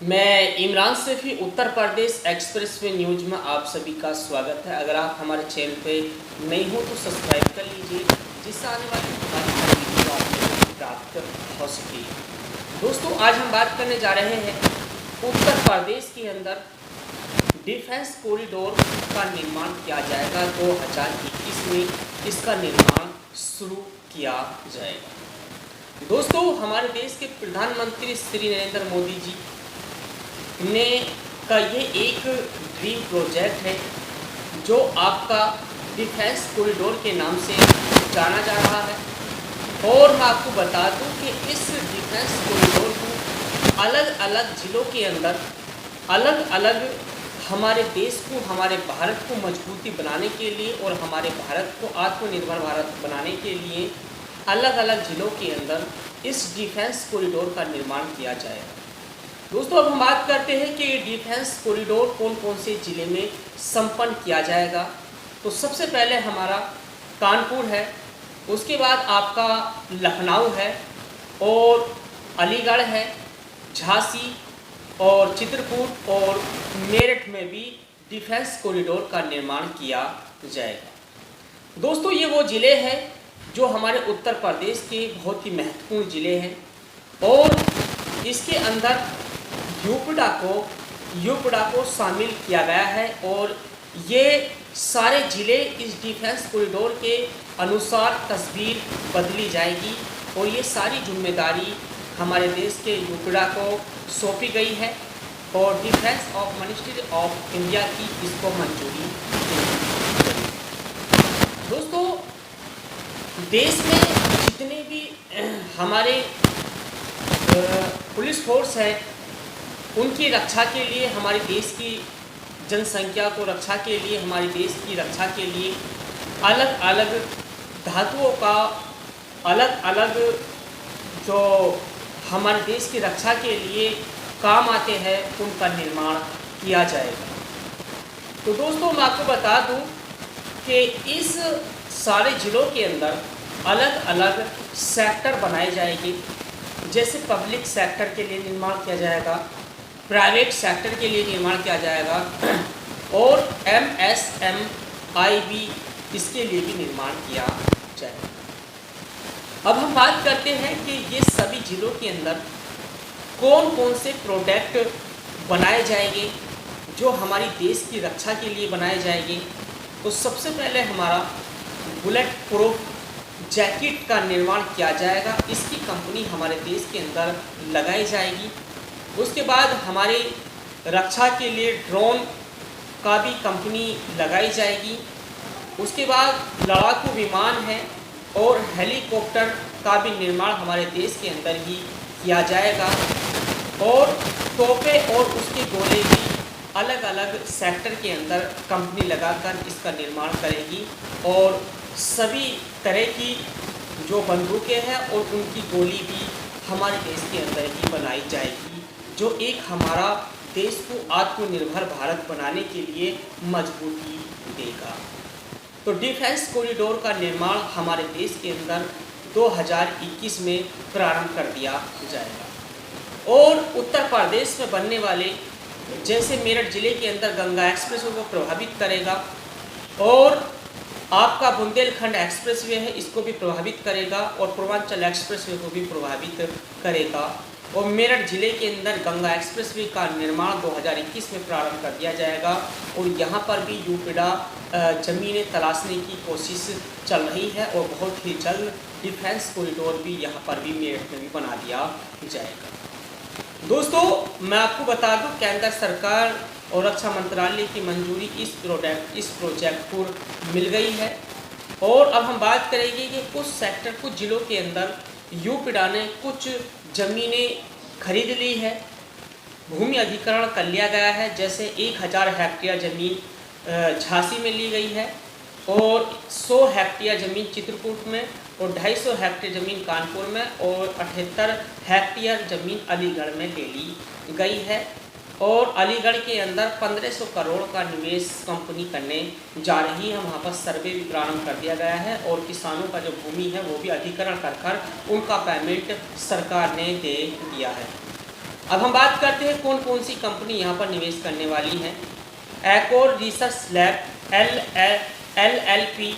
मैं Imran Saifi Uttar Pradesh expressway news में आप सभी का स्वागत है। अगर आप हमारे चैनल पे नए हो तो सब्सक्राइब कर लीजिए, जिससे आने वाली हमारी वीडियो आपको प्राप्त हो सके। दोस्तों, आज हम बात करने जा रहे हैं उत्तर प्रदेश के अंदर डिफेंस कॉरिडोर का निर्माण किया जाएगा। 2021 में इसका निर्माण शुरू किया जाएगा। दोस्तों, हमारे देश के प्रधानमंत्री श्री नरेंद्र मोदी जी ने का ये एक ड्रीम प्रोजेक्ट है जो आपका डिफेंस कॉरिडोर के नाम से जाना जा रहा है। और मैं आपको बता दूं कि इस डिफेंस कॉरिडोर को अलग अलग ज़िलों के अंदर अलग अलग हमारे देश को, हमारे भारत को मजबूती बनाने के लिए और हमारे भारत को आत्मनिर्भर भारत बनाने के लिए अलग अलग ज़िलों के अंदर इस डिफेंस कॉरिडोर का निर्माण किया जाएगा। दोस्तों, अब हम बात करते हैं कि डिफेंस कॉरिडोर कौन कौन से ज़िले में संपन्न किया जाएगा। तो सबसे पहले हमारा कानपुर है, उसके बाद आपका लखनऊ है और अलीगढ़ है, झांसी और चित्रकूट और मेरठ में भी डिफेंस कॉरिडोर का निर्माण किया जाएगा। दोस्तों, ये वो ज़िले हैं जो हमारे उत्तर प्रदेश के बहुत ही महत्वपूर्ण ज़िले हैं और इसके अंदर यूपीडा को शामिल किया गया है और ये सारे ज़िले इस डिफेंस कॉरिडोर के अनुसार तस्वीर बदली जाएगी और ये सारी जिम्मेदारी हमारे देश के यूपीडा को सौंपी गई है और defence of ministry of India की इसको मंजूरी दी। दोस्तों, देश में जितने भी हमारे पुलिस फोर्स है उनकी रक्षा के लिए, हमारे देश की जनसंख्या को रक्षा के लिए, हमारे देश की रक्षा के लिए अलग अलग धातुओं का अलग अलग जो हमारे देश की रक्षा के लिए काम आते हैं उनका निर्माण किया जाएगा। तो दोस्तों, मैं आपको बता दूं कि इस सारे ज़िलों के अंदर अलग अलग सेक्टर बनाए जाएंगे। जैसे पब्लिक सेक्टर के लिए निर्माण किया जाएगा, प्राइवेट सेक्टर के लिए निर्माण किया जाएगा और MSMI इसके लिए भी निर्माण किया जाएगा। अब हम बात करते हैं कि ये सभी ज़िलों के अंदर कौन कौन से प्रोडक्ट बनाए जाएंगे जो हमारी देश की रक्षा के लिए बनाए जाएंगे। तो सबसे पहले हमारा बुलेट प्रूफ जैकेट का निर्माण किया जाएगा। इसकी कंपनी हमारे देश के अंदर लगाई जाएगी। उसके बाद हमारे रक्षा के लिए ड्रोन का भी कंपनी लगाई जाएगी। उसके बाद लड़ाकू विमान है और हेलीकॉप्टर का भी निर्माण हमारे देश के अंदर ही किया जाएगा और तोपें और उसके गोले भी अलग अलग सेक्टर के अंदर कंपनी लगाकर इसका निर्माण करेगी और सभी तरह की जो बंदूकें हैं और उनकी गोली भी हमारे देश के अंदर ही बनाई जाएगी, जो एक हमारा देश को आत्मनिर्भर भारत बनाने के लिए मजबूती देगा। तो डिफेंस कॉरिडोर का निर्माण हमारे देश के अंदर 2021 में प्रारंभ कर दिया जाएगा और उत्तर प्रदेश में बनने वाले जैसे मेरठ ज़िले के अंदर गंगा एक्सप्रेसवे को प्रभावित करेगा और आपका बुंदेलखंड एक्सप्रेसवे है इसको भी प्रभावित करेगा और पूर्वांचल एक्सप्रेसवे को भी प्रभावित करेगा। और मेरठ ज़िले के अंदर गंगा एक्सप्रेसवे का निर्माण 2021 में प्रारंभ कर दिया जाएगा और यहाँ पर भी यूपीडा ज़मीनें तलाशने की कोशिश चल रही है और बहुत ही जल्द डिफेंस कॉरिडोर भी यहाँ पर भी मेरठ में भी बना दिया जाएगा। दोस्तों, मैं आपको बता दूं केंद्र सरकार और रक्षा मंत्रालय की मंजूरी इस प्रोजेक्ट को मिल गई है और अब हम बात करेंगे कि कुछ सेक्टर, कुछ ज़िलों के अंदर यूपीडा ने कुछ ज़मीनें खरीद ली है, भूमि अधिग्रहण कर लिया गया है। जैसे 1000 हेक्टेयर ज़मीन झांसी में ली गई है और 100 हेक्टेयर ज़मीन चित्रकूट में और 250 हेक्टेयर ज़मीन कानपुर में और 78 हेक्टेयर ज़मीन अलीगढ़ में ले ली गई है और अलीगढ़ के अंदर 1500 करोड़ का निवेश कंपनी करने जा रही है। वहाँ पर सर्वे भी प्रारंभ कर दिया गया है और किसानों का जो भूमि है वो भी अधिग्रहण कर उनका पेमेंट सरकार ने दे दिया है। अब हम बात करते हैं कौन कौन सी कंपनी यहाँ पर निवेश करने वाली है। एकोर research lab LLP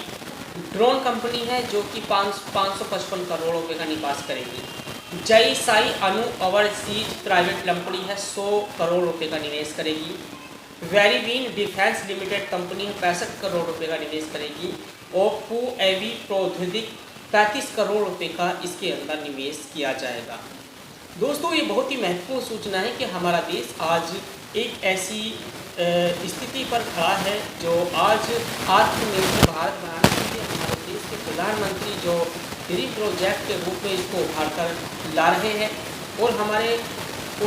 drone company है जो कि 555 करोड़ रुपए का निवेश करेगी। जय साई अनु ओवरसीज प्राइवेट कंपनी है 100 करोड़ रुपए का निवेश करेगी। वेरीबीन डिफेंस लिमिटेड कंपनी है 65 करोड़ रुपए का निवेश करेगी। ओप्पो एवी प्रौद्योगिक 35 करोड़ रुपए का इसके अंदर निवेश किया जाएगा। दोस्तों ये बहुत ही महत्वपूर्ण सूचना है कि हमारा देश आज एक ऐसी स्थिति पर खड़ा है जो आज आत्मनिर्भर भारत बनाने के लिए हमारे देश के प्रधानमंत्री जो ड्रीम प्रोजेक्ट के रूप में इसको उभार कर ला रहे हैं और हमारे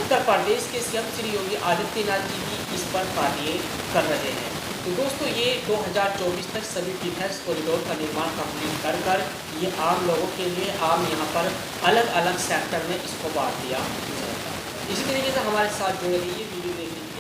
उत्तर प्रदेश के सीएम श्री योगी आदित्यनाथ जी भी इस पर कार्य कर रहे हैं। तो दोस्तों ये 2024 तक सभी डिफेंस कॉरिडोर का निर्माण कंप्लीट कर ये आम लोगों के लिए यहाँ पर अलग अलग सेक्टर में इसको बांट दिया जाएगा। इसी तरीके से हमारे साथ जुड़े रहिए, वीडियो देखिए।